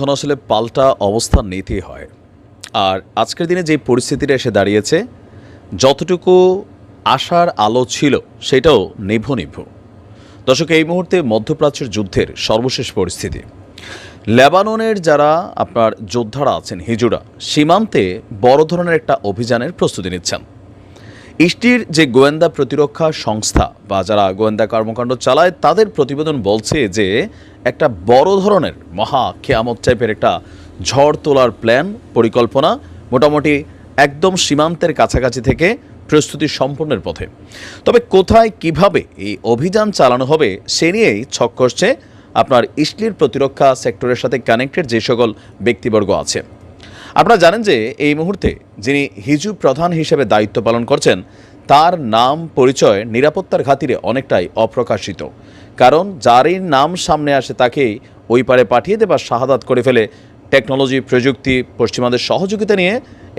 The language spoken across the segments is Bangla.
এখন আসলে পাল্টা অবস্থান নিতেই হয়। আর আজকের দিনে যে পরিস্থিতিটা এসে দাঁড়িয়েছে, যতটুকু আশার আলো ছিল সেটাও নিভু নিভু। দর্শক, এই মুহূর্তে মধ্যপ্রাচ্যের যুদ্ধের সর্বশেষ পরিস্থিতি। লেবাননের যারা আপনার যোদ্ধারা আছেন, হিজুরা, সীমান্তে বড় ধরনের একটা অভিযানের প্রস্তুতি নিচ্ছেন। ইসটির যে গোয়েন্দা প্রতিরক্ষা সংস্থা বা যারা গোয়েন্দা কর্মকাণ্ড চালায়, তাদের প্রতিবেদন বলছে যে একটা বড় ধরনের মহা কেয়ামত টাইপের একটা ঝড় তোলার প্ল্যান, পরিকল্পনা মোটামুটি একদম সীমান্তের কাছাকাছি থেকে প্রস্তুতি সম্পন্নের পথে। তবে কোথায় কিভাবে এই অভিযান চালানো হবে সে নিয়েই ছক করছে আপনার ইসলির প্রতিরক্ষা সেক্টরের সাথে কানেক্টেড যে সকল ব্যক্তিবর্গ আছে। আপনারা জানেন যে এই মুহূর্তে যিনি হিজু প্রধান হিসেবে দায়িত্ব পালন করছেন, তার নাম পরিচয় নিরাপত্তার খাতিরে অনেকটাই অপ্রকাশিত। কারণ যারই নাম সামনে আসে তাকেই ওই পারে পাঠিয়ে দেবার শাহাদাত করে ফেলে টেকনোলজি, প্রযুক্তি, পশ্চিমাদের সহযোগিতা নিয়ে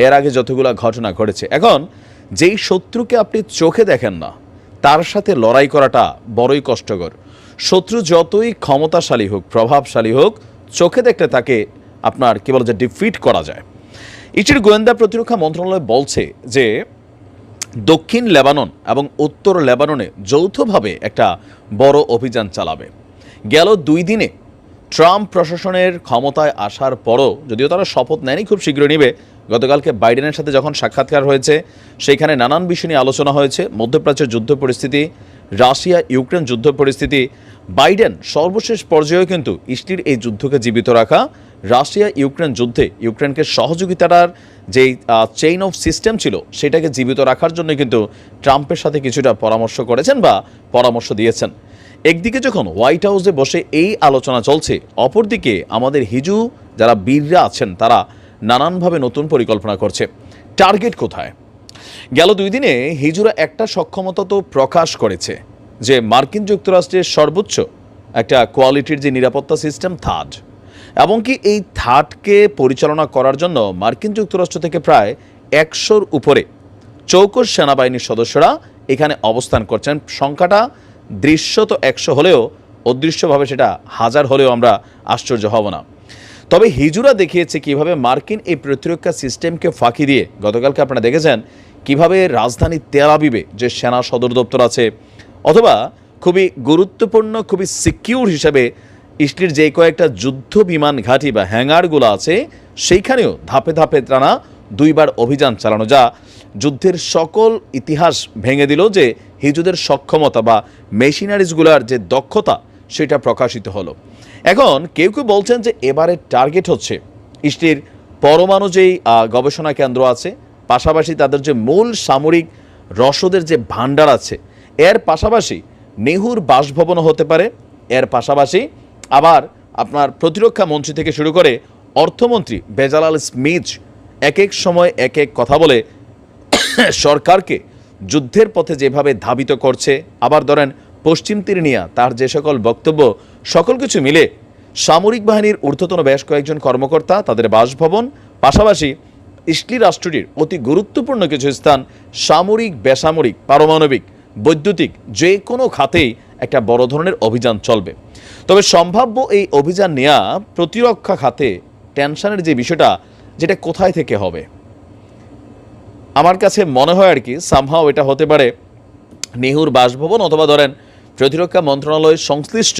এর আগে যতগুলো ঘটনা ঘটেছে। এখন যেই শত্রুকে আপনি চোখে দেখেন না, তার সাথে লড়াই করাটা বড়ই কষ্টকর। শত্রু যতই ক্ষমতাশালী হোক, প্রভাবশালী হোক, চোখে দেখলে তাকে আপনার কি বলে যে ডিফিট করা যায়। ইসরায়েল গোয়েন্দা প্রতিরক্ষা মন্ত্রণালয় বলছে যে দক্ষিণ লেবানন এবং উত্তর লেবাননে যৌথভাবে একটা বড় অভিযান চালাবে। গেল 2 দিনে ট্রাম্প প্রশাসনের ক্ষমতায় আসার পরও, যদিও তারা শপথ নেয়নি, খুব শীঘ্রই নেবে। গতকালকে বাইডেনের সাথে যখন সাক্ষাৎকার হয়েছে, সেইখানে নানান বিষয় নিয়ে আলোচনা হয়েছে। মধ্যপ্রাচ্যের যুদ্ধ পরিস্থিতি, রাশিয়া ইউক্রেন যুদ্ধ পরিস্থিতি। বাইডেন সর্বশেষ পর্যায়েও কিন্তু ইসরায়েলের এই যুদ্ধকে জীবিত রাখা, রাশিয়া ইউক্রেন যুদ্ধে ইউক্রেনকে সহযোগিতার যেই চেইন অফ সিস্টেম ছিল সেটাকে জীবিত রাখার জন্য কিন্তু ট্রাম্পের সাথে কিছুটা পরামর্শ করেছেন বা পরামর্শ দিয়েছেন। একদিকে যখন হোয়াইট হাউসে বসে এই আলোচনা চলছে, অপরদিকে আমাদের হিজু যারা বীররা আছেন তারা নানানভাবে নতুন পরিকল্পনা করছে। টার্গেট কোথায়? গেল 2 দিনে হিজুরা একটা সক্ষমতা তো প্রকাশ করেছে যে মার্কিন যুক্তরাষ্ট্রের সর্বোচ্চ একটা কোয়ালিটির যে নিরাপত্তা সিস্টেম থাড, এবং কি এই থাডকে পরিচালনা করার জন্য মার্কিন যুক্তরাষ্ট্র থেকে প্রায় 100-র উপরে চৌকস সেনাবাহিনীর সদস্যরা এখানে অবস্থান করছেন। সংখ্যাটা দৃশ্যত 100 হলেও অদৃশ্যভাবে সেটা 1000 হলেও আমরা আশ্চর্য হব না। তবে হিজুরা দেখিয়েছে কিভাবে মার্কিন এই প্রতিরক্ষা সিস্টেমকে ফাঁকি দিয়ে, গতকালকে আপনারা দেখেছেন কিভাবে রাজধানী তেল আবিবে যে সেনা সদর দপ্তর আছে, অথবা খুবই গুরুত্বপূর্ণ, খুবই সিকিউর হিসেবে ইসরায়েলের যে কয়েকটা যুদ্ধ বিমান ঘাঁটি বা হ্যাঙ্গারগুলো আছে, সেইখানেও ধাপে ধাপে টানা 2বার অভিযান চালানো, যা যুদ্ধের সকল ইতিহাস ভেঙে দিল। যে হিজুদের সক্ষমতা বা মেশিনারিজগুলোর যে দক্ষতা সেটা প্রকাশিত হলো। এখন কেউ কেউ বলছেন যে এবারের টার্গেট হচ্ছে ইসরায়েলের পরমাণু যেই গবেষণা কেন্দ্র আছে, পাশাপাশি তাদের যে মূল সামরিক রসদের যে ভাণ্ডার আছে, এর পাশাপাশি নেহুর বাসভবনও হতে পারে। এর পাশাপাশি আবার আপনার প্রতিরক্ষা মন্ত্রী থেকে শুরু করে অর্থমন্ত্রী বেজালাল স্মিথ এক এক সময় এক এক কথা বলে সরকারকে যুদ্ধের পথে যেভাবে ধাবিত করছে। আবার ধরেন পশ্চিম তীর নিয়ে তার যে সকল বক্তব্য, সকল কিছু মিলে সামরিক বাহিনীর ঊর্ধ্বতন বেশ কয়েকজন কর্মকর্তা, তাদের বাসভবন, পাশাপাশি ইসরায়েল রাষ্ট্রটির অতি গুরুত্বপূর্ণ কিছু স্থান, সামরিক, বেসামরিক, পারমাণবিক, বৈদ্যুতিক যে কোনো খাতেই একটা বড় ধরনের অভিযান চলবে। তবে সম্ভাব্য এই অভিযান নেওয়া প্রতিরক্ষা খাতে টেনশনের যে বিষয়টা, যেটা কোথায় থেকে হবে, আমার কাছে মনে হয় আর কি সামহাও এটা হতে পারে নেহুর বাসভবন, অথবা ধরেন প্রতিরক্ষা মন্ত্রণালয়ের সংশ্লিষ্ট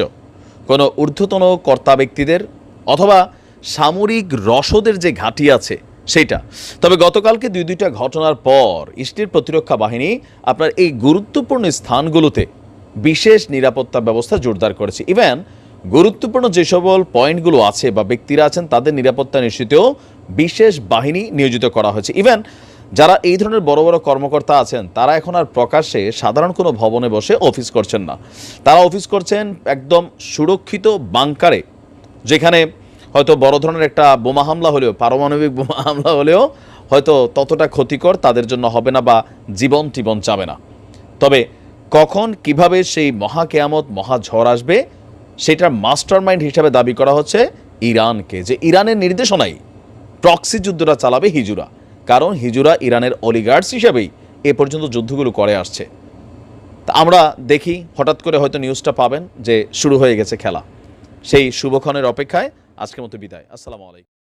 কোনো ঊর্ধ্বতন কর্তা ব্যক্তিদের, অথবা সামরিক রসদের যে ঘাঁটি আছে সেইটা। তবে গতকালকে 2টা ঘটনার পর ইসরায়েল প্রতিরক্ষা বাহিনী আপনার এই গুরুত্বপূর্ণ স্থানগুলোতে বিশেষ নিরাপত্তা ব্যবস্থা জোরদার করেছে। ইভেন গুরুত্বপূর্ণ যে সকল পয়েন্টগুলো আছে বা ব্যক্তিরা আছেন তাদের নিরাপত্তা নিশ্চিতেও বিশেষ বাহিনী নিয়োজিত করা হয়েছে। ইভেন যারা এই ধরনের বড় বড় কর্মকর্তা আছেন তারা এখন আর প্রকাশ্যে সাধারণ কোনো ভবনে বসে অফিস করছেন না, তারা অফিস করছেন একদম সুরক্ষিত বাংকারে, যেখানে হয়তো বড় ধরনের একটা বোমা হামলা হলেও, পারমাণবিক বোমা হামলা হলেও হয়তো ততটা ক্ষতিকর তাদের জন্য হবে না বা জীবন টিবন যাবে না। তবে কখন কিভাবে সেই মহা কেয়ামত, মহা ঝড় আসবে, সেটার মাস্টার মাইন্ড হিসাবে দাবি করা হচ্ছে ইরানকে, যে ইরানের নির্দেশনায় প্রক্সি যুদ্ধটা চালাবে হিজুরা। কারণ হিজুরা ইরানের অলিগার্ডস হিসেবেই এ পর্যন্ত যুদ্ধগুলো করে আসছে। তা আমরা দেখি, হঠাৎ করে হয়তো নিউজটা পাবেন যে শুরু হয়ে গেছে খেলা। সেই শুভক্ষণের অপেক্ষায় আজকের মতো বিদায়। আসসালামু আলাইকুম।